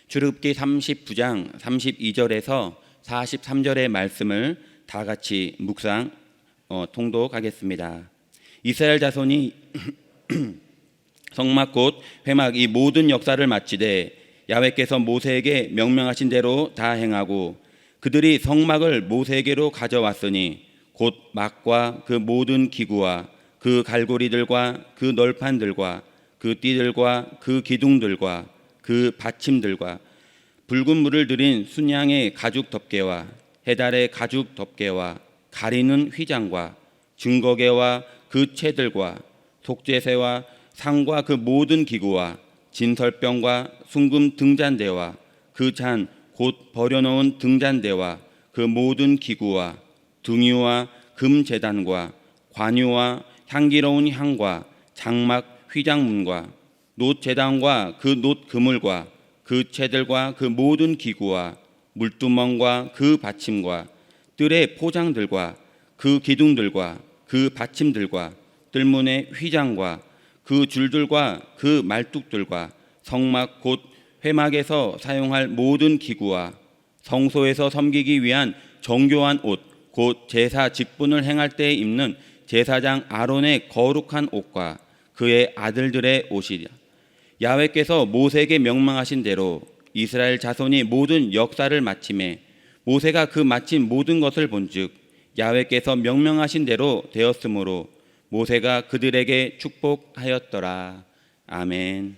출애굽기 39장 32절에서 43절의 말씀을 다 같이 묵상 통독하겠습니다. 이스라엘 자손이 성막 곧 회막 이 모든 역사를 마치되 야훼께서 모세에게 명령하신 대로 다 행하고 그들이 성막을 모세에게로 가져왔으니 곧 막과 그 모든 기구와 그 갈고리들과 그 널판들과 그 띠들과 그 기둥들과 그 받침들과 붉은 물을 들인 순양의 가죽 덮개와 해달의 가죽 덮개와 가리는 휘장과 증거개와 그 채들과 속죄새와 상과 그 모든 기구와 진설병과 순금 등잔대와 그 잔 곧 버려놓은 등잔대와 그 모든 기구와 등유와 금제단과 관유와 향기로운 향과 장막 휘장문과 놋제단과 그 놋 그물과 그 채들과 그 모든 기구와 물두멍과 그 받침과 뜰의 포장들과 그 기둥들과 그 받침들과 뜰문의 휘장과 그 줄들과 그 말뚝들과 성막 곧 회막에서 사용할 모든 기구와 성소에서 섬기기 위한 정교한 옷 곧 제사 직분을 행할 때 입는 제사장 아론의 거룩한 옷과 그의 아들들의 옷이라. 야훼께서 모세에게 명령하신 대로 이스라엘 자손이 모든 역사를 마침에 모세가 그 마친 모든 것을 본즉 야훼께서 명령하신 대로 되었으므로 모세가 그들에게 축복하였더라. 아멘.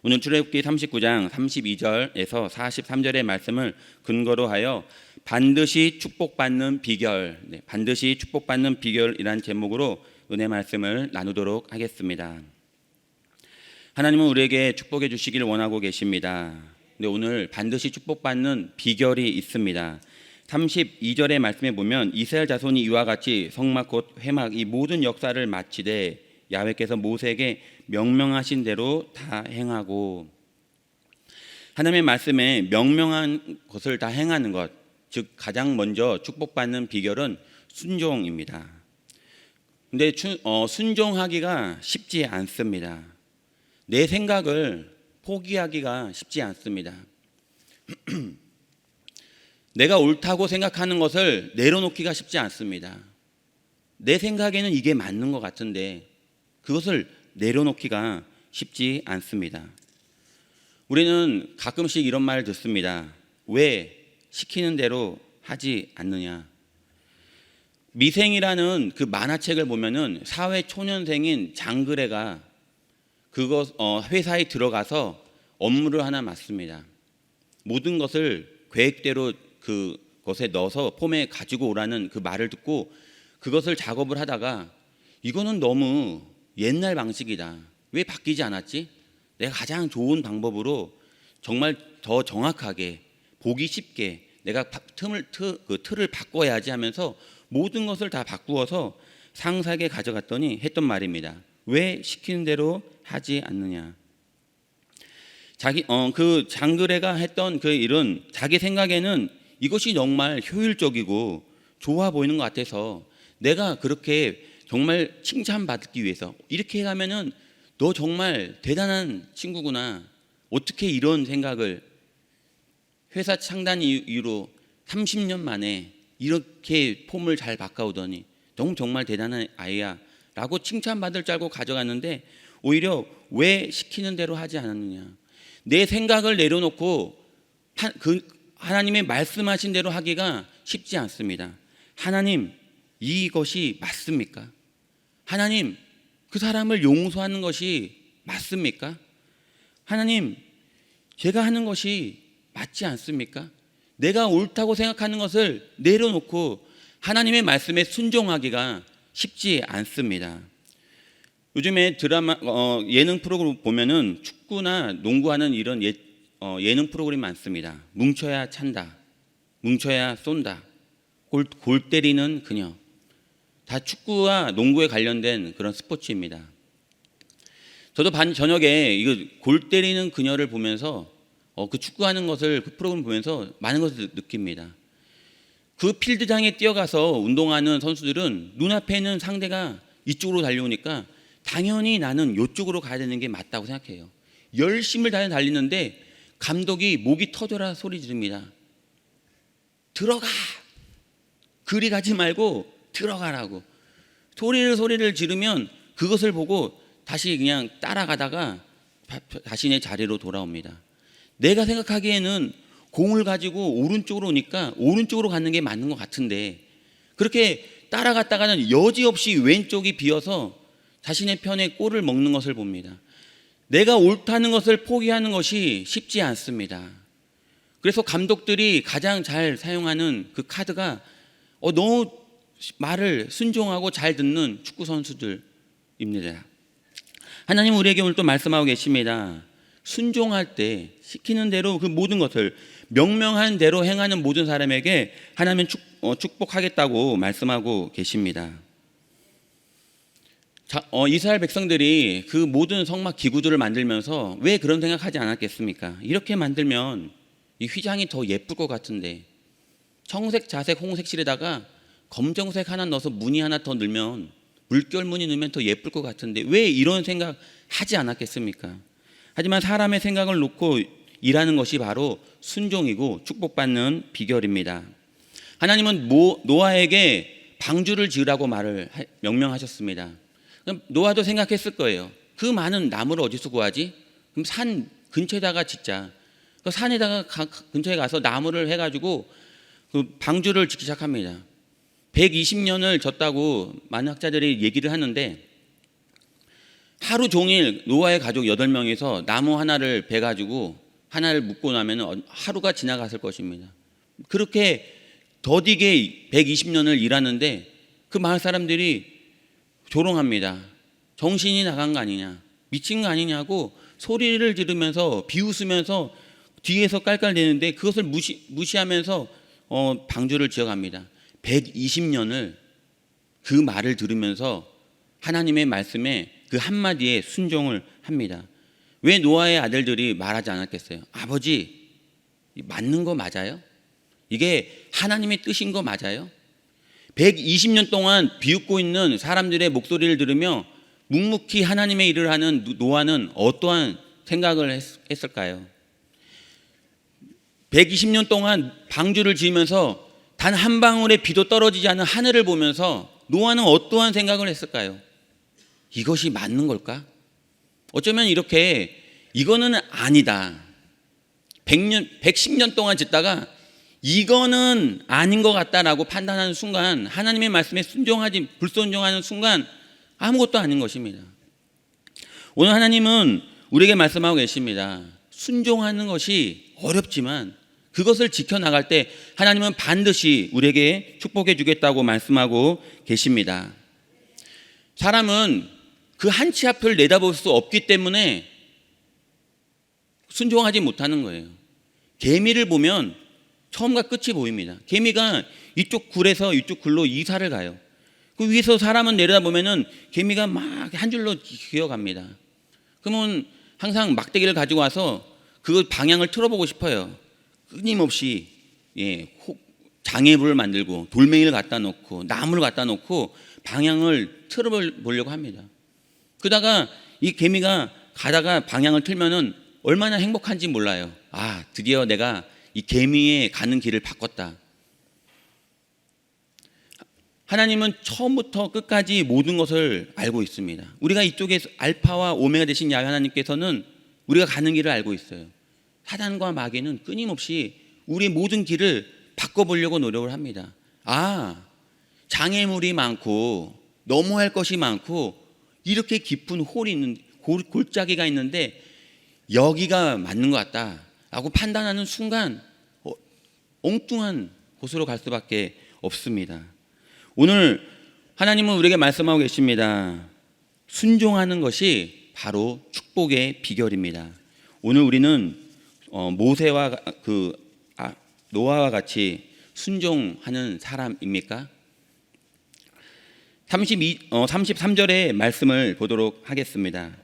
오늘 출애굽기 39장 32절에서 43절의 말씀을 근거로 하여 반드시 축복받는 비결, 반드시 축복받는 비결이란 제목으로 은혜 말씀을 나누도록 하겠습니다. 하나님은 우리에게 축복해 주시길 원하고 계십니다. 근데 오늘 반드시 축복받는 비결이 있습니다. 32절의 말씀에 보면 이스라엘 자손이 이와 같이 성막 곧 회막 이 모든 역사를 마치되 야훼께서 모세에게 명령하신 대로 다 행하고, 하나님의 말씀에 명령한 것을 다 행하는 것, 즉 가장 먼저 축복받는 비결은 순종입니다. 근데 순종하기가 쉽지 않습니다. 내 생각을 포기하기가 쉽지 않습니다. 내가 옳다고 생각하는 것을 내려놓기가 쉽지 않습니다. 내 생각에는 이게 맞는 것 같은데 그것을 내려놓기가 쉽지 않습니다. 우리는 가끔씩 이런 말을 듣습니다. 왜 시키는 대로 하지 않느냐. 미생이라는 그 만화책을 보면은 사회 초년생인 장그래가 회사에 들어가서 업무를 하나 맡습니다. 모든 것을 계획대로 그것에 넣어서 폼에 가지고 오라는 그 말을 듣고 그것을 작업을 하다가 이거는 너무 옛날 방식이다. 왜 바뀌지 않았지? 내가 가장 좋은 방법으로 정말 더 정확하게 보기 쉽게 내가 틀을 바꿔야지 하면서 모든 것을 다 바꾸어서 상사에게 가져갔더니 했던 말입니다. 왜 시키는 대로 하지 않느냐. 그 장그래가 했던 그 일은 자기 생각에는 이것이 정말 효율적이고 좋아 보이는 것 같아서 내가 그렇게 정말 칭찬받기 위해서 이렇게 하면은 너 정말 대단한 친구구나. 어떻게 이런 생각을 회사 창단 이후로 30년 만에 이렇게 폼을 잘 바꿔오더니 너 정말 대단한 아이야 라고 칭찬받을 줄 알고 가져갔는데 오히려 왜 시키는 대로 하지 않았느냐. 내 생각을 내려놓고 하나님의 말씀하신 대로 하기가 쉽지 않습니다. 하나님, 이것이 맞습니까? 하나님, 그 사람을 용서하는 것이 맞습니까? 하나님, 제가 하는 것이 맞지 않습니까? 내가 옳다고 생각하는 것을 내려놓고 하나님의 말씀에 순종하기가 쉽지 않습니다. 요즘에 드라마, 예능 프로그램 보면은 축구나 농구하는 이런 예능 프로그램이 많습니다. 뭉쳐야 찬다, 뭉쳐야 쏜다, 골 때리는 그녀. 다 축구와 농구에 관련된 그런 스포츠입니다. 저도 저녁에 이거 골 때리는 그녀를 보면서 그 축구하는 것을 그 프로그램 보면서 많은 것을 느낍니다. 그 필드장에 뛰어가서 운동하는 선수들은 눈앞에 있는 상대가 이쪽으로 달려오니까 당연히 나는 이쪽으로 가야 되는 게 맞다고 생각해요. 열심을 다해 달리는데 감독이 목이 터져라 소리 지릅니다. 들어가! 그리 가지 말고 들어가라고. 소리를 지르면 그것을 보고 다시 그냥 따라가다가 자신의 자리로 돌아옵니다. 내가 생각하기에는 공을 가지고 오른쪽으로 오니까 오른쪽으로 가는 게 맞는 것 같은데, 그렇게 따라갔다가는 여지없이 왼쪽이 비어서 자신의 편에 골을 먹는 것을 봅니다. 내가 옳다는 것을 포기하는 것이 쉽지 않습니다. 그래서 감독들이 가장 잘 사용하는 그 카드가 너무 말을 순종하고 잘 듣는 축구 선수들입니다. 하나님 우리에게 오늘 또 말씀하고 계십니다. 순종할 때 시키는 대로 그 모든 것을 명명한 대로 행하는 모든 사람에게 하나님은 축복하겠다고 말씀하고 계십니다. 이스라엘 백성들이 그 모든 성막 기구들을 만들면서 왜 그런 생각하지 않았겠습니까? 이렇게 만들면 이 휘장이 더 예쁠 것 같은데, 청색, 자색, 홍색실에다가 검정색 하나 넣어서 무늬 하나 더 넣으면, 물결 무늬 넣으면 더 예쁠 것 같은데 왜 이런 생각 하지 않았겠습니까? 하지만 사람의 생각을 놓고 일하는 것이 바로 순종이고 축복받는 비결입니다. 하나님은 노아에게 방주를 지으라고 명명하셨습니다. 그럼 노아도 생각했을 거예요. 그 많은 나무를 어디서 구하지? 그럼 산 근처에다가 짓자. 그 산에다가 근처에 가서 나무를 해가지고 그 방주를 짓기 시작합니다. 120년을 졌다고 많은 학자들이 얘기를 하는데, 하루 종일 노아의 가족 8명이서 나무 하나를 베가지고 하나를 묶고 나면 하루가 지나갔을 것입니다. 그렇게 더디게 120년을 일하는데 그 마을 사람들이 조롱합니다. 정신이 나간 거 아니냐, 미친 거 아니냐고 소리를 지르면서 비웃으면서 뒤에서 깔깔대는데, 그것을 무시하면서 방주를 지어갑니다. 120년을 그 말을 들으면서 하나님의 말씀에 그 한마디에 순종을 합니다. 왜 노아의 아들들이 말하지 않았겠어요? 아버지, 맞는 거 맞아요? 이게 하나님의 뜻인 거 맞아요? 120년 동안 비웃고 있는 사람들의 목소리를 들으며 묵묵히 하나님의 일을 하는 노아는 어떠한 생각을 했을까요? 120년 동안 방주를 지으면서 단 한 방울의 비도 떨어지지 않은 하늘을 보면서 노아는 어떠한 생각을 했을까요? 이것이 맞는 걸까? 어쩌면 이렇게 이거는 아니다. 110년 동안 짓다가 이거는 아닌 것 같다라고 판단하는 순간, 하나님의 말씀에 불순종하는 순간 아무것도 아닌 것입니다. 오늘 하나님은 우리에게 말씀하고 계십니다. 순종하는 것이 어렵지만 그것을 지켜나갈 때 하나님은 반드시 우리에게 축복해 주겠다고 말씀하고 계십니다. 사람은 그 한 치 앞을 내다볼 수 없기 때문에 순종하지 못하는 거예요. 개미를 보면 처음과 끝이 보입니다. 개미가 이쪽 굴에서 이쪽 굴로 이사를 가요. 그 위에서 사람은 내려다보면은 개미가 막 한 줄로 기어갑니다. 그러면 항상 막대기를 가지고 와서 그 방향을 틀어보고 싶어요. 끊임없이 장애물을 만들고 돌멩이를 갖다 놓고 나무를 갖다 놓고 방향을 틀어보려고 합니다. 그러다가 이 개미가 가다가 방향을 틀면은 얼마나 행복한지 몰라요. 아, 드디어 내가 이 개미의 가는 길을 바꿨다. 하나님은 처음부터 끝까지 모든 것을 알고 있습니다. 우리가 이쪽에 알파와 오메가 되신 야훼 하나님께서는 우리가 가는 길을 알고 있어요. 사단과 마귀는 끊임없이 우리의 모든 길을 바꿔보려고 노력을 합니다. 아, 장애물이 많고 넘어갈 것이 많고 이렇게 깊은 홀이 있는 골짜기가 있는데 여기가 맞는 것 같다라고 판단하는 순간 엉뚱한 곳으로 갈 수밖에 없습니다. 오늘 하나님은 우리에게 말씀하고 계십니다. 순종하는 것이 바로 축복의 비결입니다. 오늘 우리는 모세와 노아와 같이 순종하는 사람입니까? 33절의 말씀을 보도록 하겠습니다.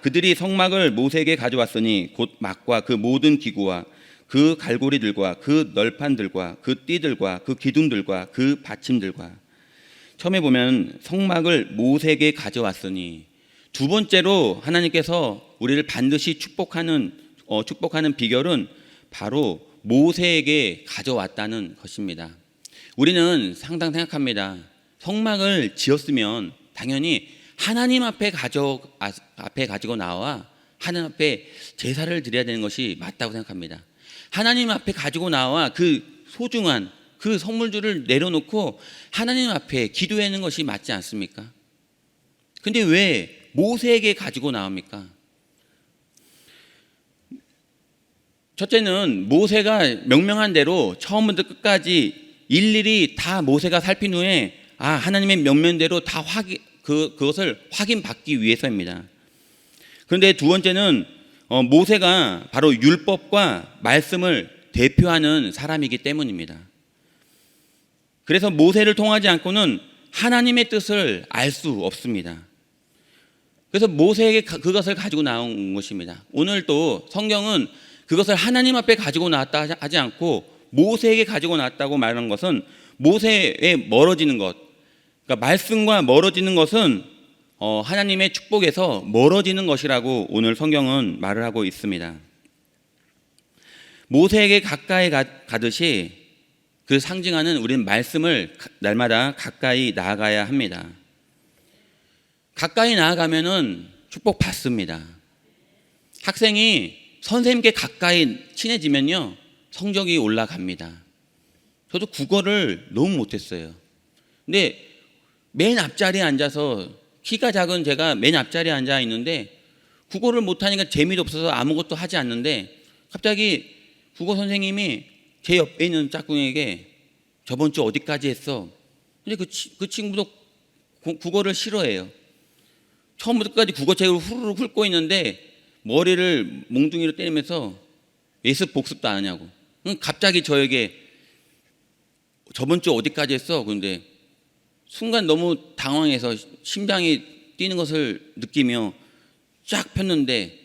그들이 성막을 모세에게 가져왔으니 곧 막과 그 모든 기구와 그 갈고리들과 그 널판들과 그 띠들과 그 기둥들과 그 받침들과. 처음에 보면 성막을 모세에게 가져왔으니, 두 번째로 하나님께서 우리를 반드시 축복하는 비결은 바로 모세에게 가져왔다는 것입니다. 우리는 항상 생각합니다. 성막을 지었으면 당연히 하나님 앞에 가지고 나와 하나님 앞에 제사를 드려야 되는 것이 맞다고 생각합니다. 하나님 앞에 가지고 나와 그 소중한 그 선물들을 내려놓고 하나님 앞에 기도하는 것이 맞지 않습니까? 근데 왜 모세에게 가지고 나옵니까? 첫째는 모세가 명령한 대로 처음부터 끝까지 일일이 다 모세가 살핀 후에 하나님의 명령대로 다 그것을 확인받기 위해서입니다. 그런데 두 번째는 모세가 바로 율법과 말씀을 대표하는 사람이기 때문입니다. 그래서 모세를 통하지 않고는 하나님의 뜻을 알 수 없습니다. 그래서 모세에게 그것을 가지고 나온 것입니다. 오늘 또 성경은 그것을 하나님 앞에 가지고 나왔다 하지 않고 모세에게 가지고 나왔다고 말하는 것은 모세에 멀어지는 것, 그러니까 말씀과 멀어지는 것은 하나님의 축복에서 멀어지는 것이라고 오늘 성경은 말을 하고 있습니다. 모세에게 가까이 가듯이 그 상징하는 우리는 말씀을 날마다 가까이 나아가야 합니다. 가까이 나아가면은 축복 받습니다. 학생이 선생님께 가까이 친해지면요 성적이 올라갑니다. 저도 국어를 너무 못했어요. 근데 맨 앞자리에 앉아서 키가 작은 제가 맨 앞자리에 앉아 있는데 국어를 못하니까 재미도 없어서 아무것도 하지 않는데 갑자기 국어 선생님이 제 옆에 있는 짝꿍에게 저번 주 어디까지 했어? 근데 그 친구도 국어를 싫어해요. 처음부터 끝까지 국어책을 후루룩 훑고 있는데 머리를 몽둥이로 때리면서 예습 복습도 안 하냐고. 갑자기 저에게 저번 주 어디까지 했어? 그런데 순간 너무 당황해서 심장이 뛰는 것을 느끼며 쫙 폈는데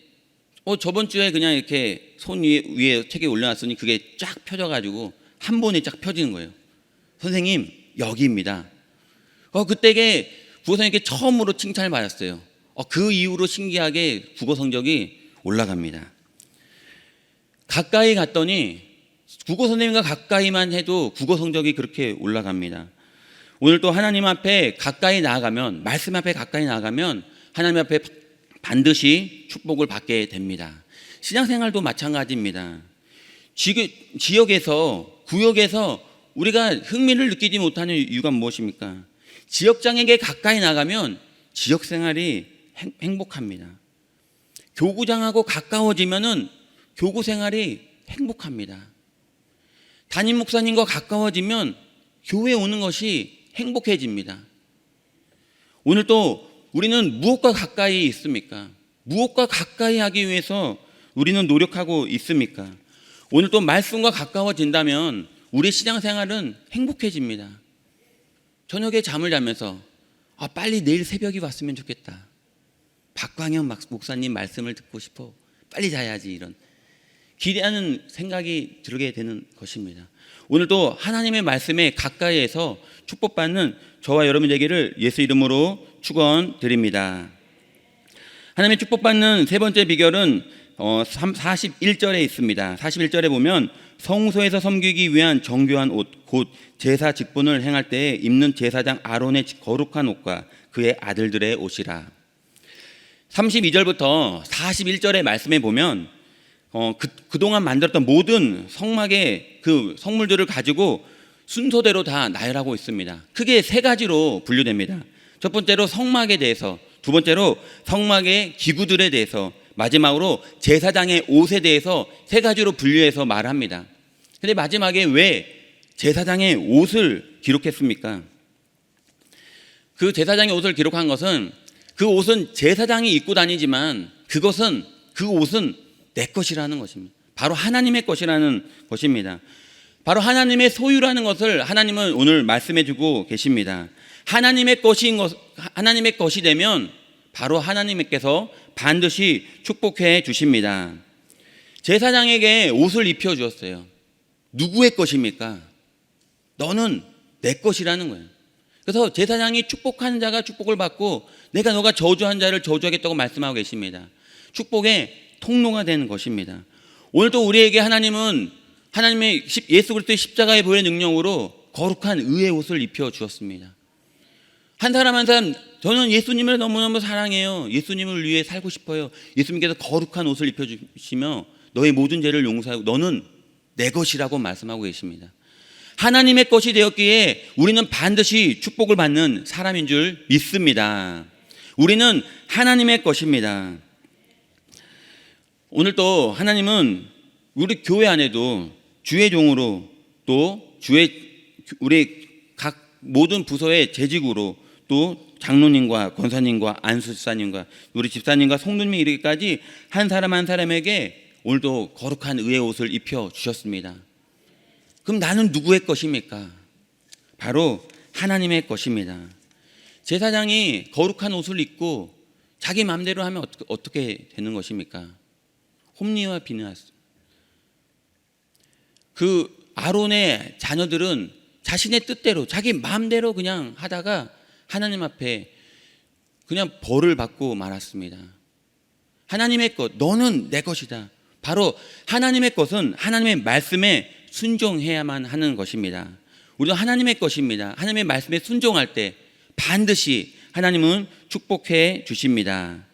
저번 주에 그냥 이렇게 손 위에 책에 올려놨으니 그게 쫙 펴져가지고 한 번에 쫙 펴지는 거예요. 선생님 여기입니다. 그때 국어 선생님께 처음으로 칭찬을 받았어요. 그 이후로 신기하게 국어 성적이 올라갑니다. 가까이 갔더니 국어 선생님과 가까이만 해도 국어 성적이 그렇게 올라갑니다. 오늘 또 하나님 앞에 가까이 나아가면, 말씀 앞에 가까이 나아가면 하나님 앞에 반드시 축복을 받게 됩니다. 신앙생활도 마찬가지입니다. 지역에서, 구역에서 우리가 흥미를 느끼지 못하는 이유가 무엇입니까? 지역장에게 가까이 나가면 지역생활이 행복합니다. 교구장하고 가까워지면은 교구생활이 행복합니다. 담임 목사님과 가까워지면 교회에 오는 것이 행복해집니다. 오늘 또 우리는 무엇과 가까이 있습니까? 무엇과 가까이 하기 위해서 우리는 노력하고 있습니까? 오늘 또 말씀과 가까워진다면 우리 신앙생활은 행복해집니다. 저녁에 잠을 자면서 빨리 내일 새벽이 왔으면 좋겠다. 박광현 목사님 말씀을 듣고 싶어. 빨리 자야지. 이런 기대하는 생각이 들게 되는 것입니다. 오늘도 하나님의 말씀에 가까이에서 축복받는 저와 여러분 되기를 예수 이름으로 축원드립니다. 하나님의 축복받는 세 번째 비결은 41절에 있습니다. 41절에 보면 성소에서 섬기기 위한 정교한 옷, 곧 제사 직분을 행할 때에 입는 제사장 아론의 거룩한 옷과 그의 아들들의 옷이라. 32절부터 41절의 말씀에 보면 그동안 만들었던 모든 성막의 그 성물들을 가지고 순서대로 다 나열하고 있습니다. 크게 세 가지로 분류됩니다. 첫 번째로 성막에 대해서, 두 번째로 성막의 기구들에 대해서, 마지막으로 제사장의 옷에 대해서 세 가지로 분류해서 말합니다. 그런데 마지막에 왜 제사장의 옷을 기록했습니까? 그 제사장의 옷을 기록한 것은 그 옷은 제사장이 입고 다니지만 그 옷은 내 것이라는 것입니다. 바로 하나님의 것이라는 것입니다. 바로 하나님의 소유라는 것을 하나님은 오늘 말씀해 주고 계십니다. 하나님의 것이 되면 바로 하나님께서 반드시 축복해 주십니다. 제사장에게 옷을 입혀 주었어요. 누구의 것입니까? 너는 내 것이라는 거예요. 그래서 제사장이 축복하는 자가 축복을 받고 너가 저주한 자를 저주하겠다고 말씀하고 계십니다. 축복의 통로가 되는 것입니다. 오늘도 우리에게 하나님은 하나님의 예수 그리스도의 십자가의 보혈의 능력으로 거룩한 의의 옷을 입혀 주었습니다. 한 사람 한 사람, 저는 예수님을 너무너무 사랑해요. 예수님을 위해 살고 싶어요. 예수님께서 거룩한 옷을 입혀주시며 너의 모든 죄를 용서하고 너는 내 것이라고 말씀하고 계십니다. 하나님의 것이 되었기에 우리는 반드시 축복을 받는 사람인 줄 믿습니다. 우리는 하나님의 것입니다. 오늘 또 하나님은 우리 교회 안에도 주의 종으로 또 우리 각 모든 부서의 재직으로 또 장로님과 권사님과 안수사님과 우리 집사님과 성도님이 이르기까지 한 사람 한 사람에게 오늘도 거룩한 의의 옷을 입혀 주셨습니다. 그럼 나는 누구의 것입니까? 바로 하나님의 것입니다. 제사장이 거룩한 옷을 입고 자기 마음대로 하면 어떻게 되는 것입니까? 홈리와 비느하스. 그 아론의 자녀들은 자신의 뜻대로 자기 마음대로 그냥 하다가 하나님 앞에 그냥 벌을 받고 말았습니다. 하나님의 것, 너는 내 것이다. 바로 하나님의 것은 하나님의 말씀에 순종해야만 하는 것입니다. 우리도 하나님의 것입니다. 하나님의 말씀에 순종할 때 반드시 하나님은 축복해 주십니다.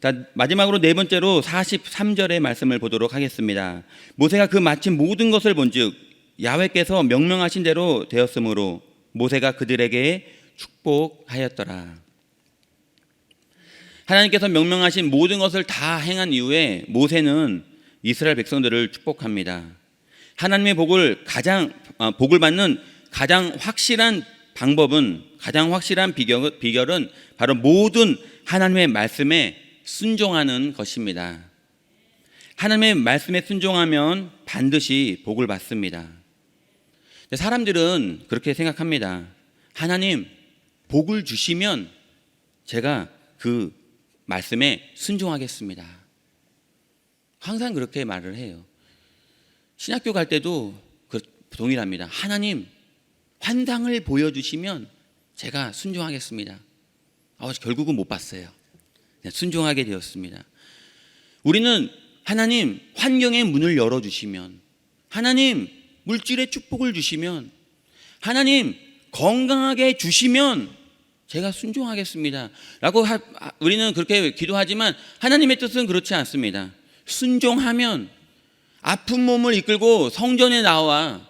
자, 마지막으로 네 번째로 43절의 말씀을 보도록 하겠습니다. 모세가 그 마침 모든 것을 본즉 야훼께서 명령하신 대로 되었으므로 모세가 그들에게 축복하였더라. 하나님께서 명령하신 모든 것을 다 행한 이후에 모세는 이스라엘 백성들을 축복합니다. 하나님의 복을 받는 가장 확실한 방법은, 가장 확실한 비결은 바로 모든 하나님의 말씀에 순종하는 것입니다. 하나님의 말씀에 순종하면 반드시 복을 받습니다. 사람들은 그렇게 생각합니다. 하나님 복을 주시면 제가 그 말씀에 순종하겠습니다. 항상 그렇게 말을 해요. 신학교 갈 때도 동일합니다. 하나님 환상을 보여주시면 제가 순종하겠습니다. 결국은 못 봤어요. 순종하게 되었습니다. 우리는 하나님 환경의 문을 열어주시면, 하나님 물질의 축복을 주시면, 하나님 건강하게 주시면 제가 순종하겠습니다 라고 우리는 그렇게 기도하지만 하나님의 뜻은 그렇지 않습니다. 순종하면 아픈 몸을 이끌고 성전에 나와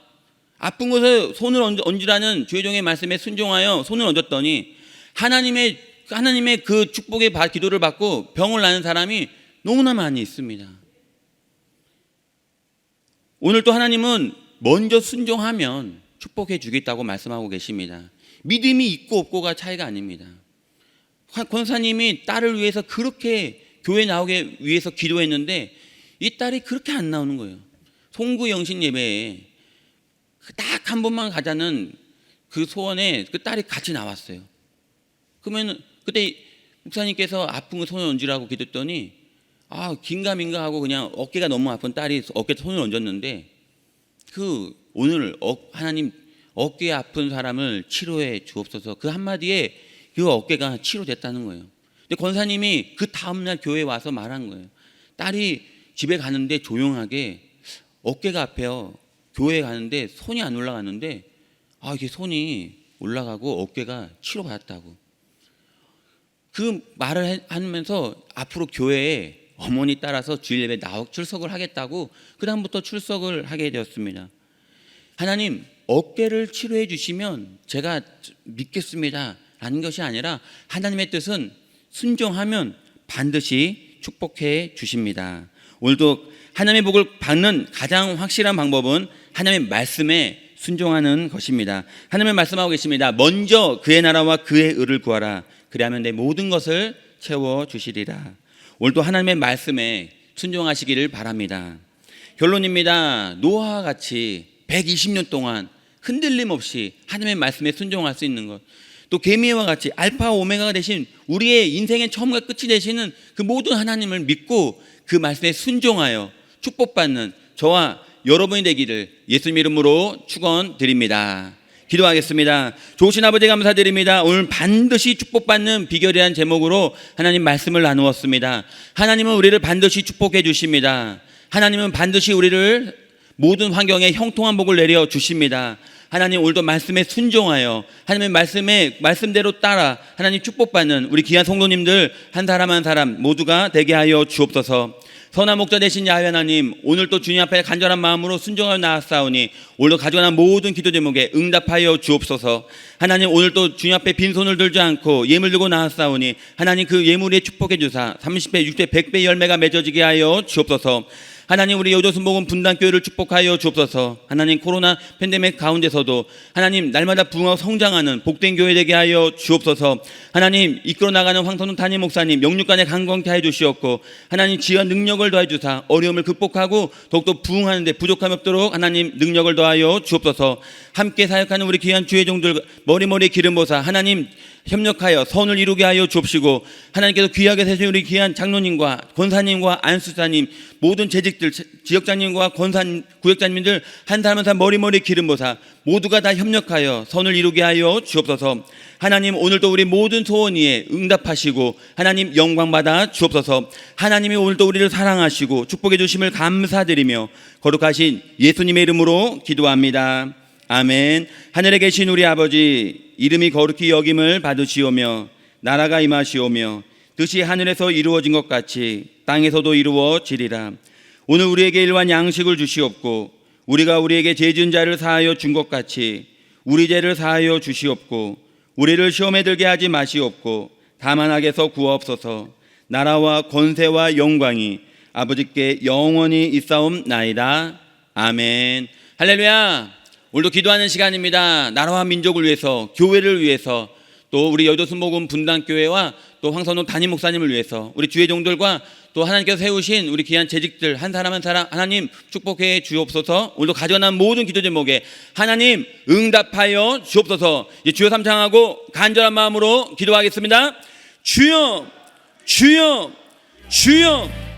아픈 곳에 손을 얹으라는 주의 종의 말씀에 순종하여 손을 얹었더니 하나님의 그 축복의 기도를 받고 병을 나는 사람이 너무나 많이 있습니다. 오늘 또 하나님은 먼저 순종하면 축복해 주겠다고 말씀하고 계십니다. 믿음이 있고 없고가 차이가 아닙니다. 권사님이 딸을 위해서 그렇게 교회 나오게 위해서 기도했는데 이 딸이 그렇게 안 나오는 거예요. 송구 영신 예배에 딱 한 번만 가자는 그 소원에 그 딸이 같이 나왔어요. 그러면 그때 목사님께서 아픈 거 손을 얹으라고 기도했더니 긴가민가 하고 그냥 어깨가 너무 아픈 딸이 어깨에 손을 얹었는데 오늘 하나님 어깨 아픈 사람을 치료해 주옵소서 그 한마디에 그 어깨가 치료됐다는 거예요. 근데 권사님이 그 다음날 교회에 와서 말한 거예요. 딸이 집에 가는데 조용하게 어깨가 아파요. 교회에 가는데 손이 안 올라가는데 이게 손이 올라가고 어깨가 치료받았다고. 그 말을 하면서 앞으로 교회에 어머니 따라서 주일 예배 출석을 하겠다고 그 다음부터 출석을 하게 되었습니다. 하나님 어깨를 치료해 주시면 제가 믿겠습니다 라는 것이 아니라 하나님의 뜻은 순종하면 반드시 축복해 주십니다. 오늘도 하나님의 복을 받는 가장 확실한 방법은 하나님의 말씀에 순종하는 것입니다. 하나님의 말씀하고 계십니다. 먼저 그의 나라와 그의 의를 구하라. 그리하면 내 모든 것을 채워주시리라. 오늘도 하나님의 말씀에 순종하시기를 바랍니다. 결론입니다. 노아와 같이 120년 동안 흔들림 없이 하나님의 말씀에 순종할 수 있는 것, 또 개미와 같이 알파 오메가가 되신 우리의 인생의 처음과 끝이 되시는 그 모든 하나님을 믿고 그 말씀에 순종하여 축복받는 저와 여러분이 되기를 예수님 이름으로 축원드립니다. 기도하겠습니다. 좋으신 아버지 감사드립니다. 오늘 반드시 축복받는 비결이라는 제목으로 하나님 말씀을 나누었습니다. 하나님은 우리를 반드시 축복해 주십니다. 하나님은 반드시 우리를 모든 환경에 형통한 복을 내려 주십니다. 하나님 오늘도 말씀에 순종하여 하나님의 말씀대로 따라 하나님 축복받는 우리 귀한 성도님들 한 사람 한 사람 모두가 되게 하여 주옵소서. 선한 목자 되신 야훼 하나님, 오늘 또 주님 앞에 간절한 마음으로 순종하여 나아싸우니 오늘도 가져가는 모든 기도 제목에 응답하여 주옵소서. 하나님 오늘 또 주님 앞에 빈손을 들지 않고 예물 들고 나아싸우니 하나님 그 예물에 축복해 주사 30배, 60배, 100배 열매가 맺어지게 하여 주옵소서. 하나님 우리 여조순복음 분당교회를 축복하여 주옵소서. 하나님 코로나 팬데믹 가운데서도 하나님 날마다 부흥하고 성장하는 복된 교회 되게 하여 주옵소서. 하나님 이끌어 나가는 황선훈 담임 목사님 영육간에 강건케 하여 주시옵고 하나님 지혜와 능력을 더해 주사 어려움을 극복하고 더욱더 부흥하는 데 부족함이 없도록 하나님 능력을 더하여 주옵소서. 함께 사역하는 우리 귀한 주의 종들 머리머리 기름 부으사 하나님 협력하여 선을 이루게 하여 주옵시고 하나님께서 귀하게 세신 우리 귀한 장로님과 권사님과 안수사님 모든 재직들 지역장님과 권사님 구역장님들 한 사람 한 사람 머리머리 기름 부으사 모두가 다 협력하여 선을 이루게 하여 주옵소서. 하나님 오늘도 우리 모든 소원 위에 응답하시고 하나님 영광 받아 주옵소서. 하나님이 오늘도 우리를 사랑하시고 축복해 주심을 감사드리며 거룩하신 예수님의 이름으로 기도합니다. 아멘. 하늘에 계신 우리 아버지 이름이 거룩히 여김을 받으시오며 나라가 임하시오며 뜻이 하늘에서 이루어진 것 같이 땅에서도 이루어지리라. 오늘 우리에게 일반 양식을 주시옵고 우리가 우리에게 죄 지은 자를 사하여 준 것 같이 우리 죄를 사하여 주시옵고 우리를 시험에 들게 하지 마시옵고 다만 악에서 구하옵소서. 나라와 권세와 영광이 아버지께 영원히 있사옵나이다. 아멘. 할렐루야. 오늘도 기도하는 시간입니다. 나라와 민족을 위해서, 교회를 위해서, 또 우리 여조순복음 분당교회와 또 황선홍 담임 목사님을 위해서 우리 주의 종들과 또 하나님께서 세우신 우리 귀한 재직들 한 사람 한 사람 하나님 축복해 주옵소서. 오늘도 가져난 모든 기도 제목에 하나님 응답하여 주옵소서. 주여 삼창하고 간절한 마음으로 기도하겠습니다. 주여 주여 주여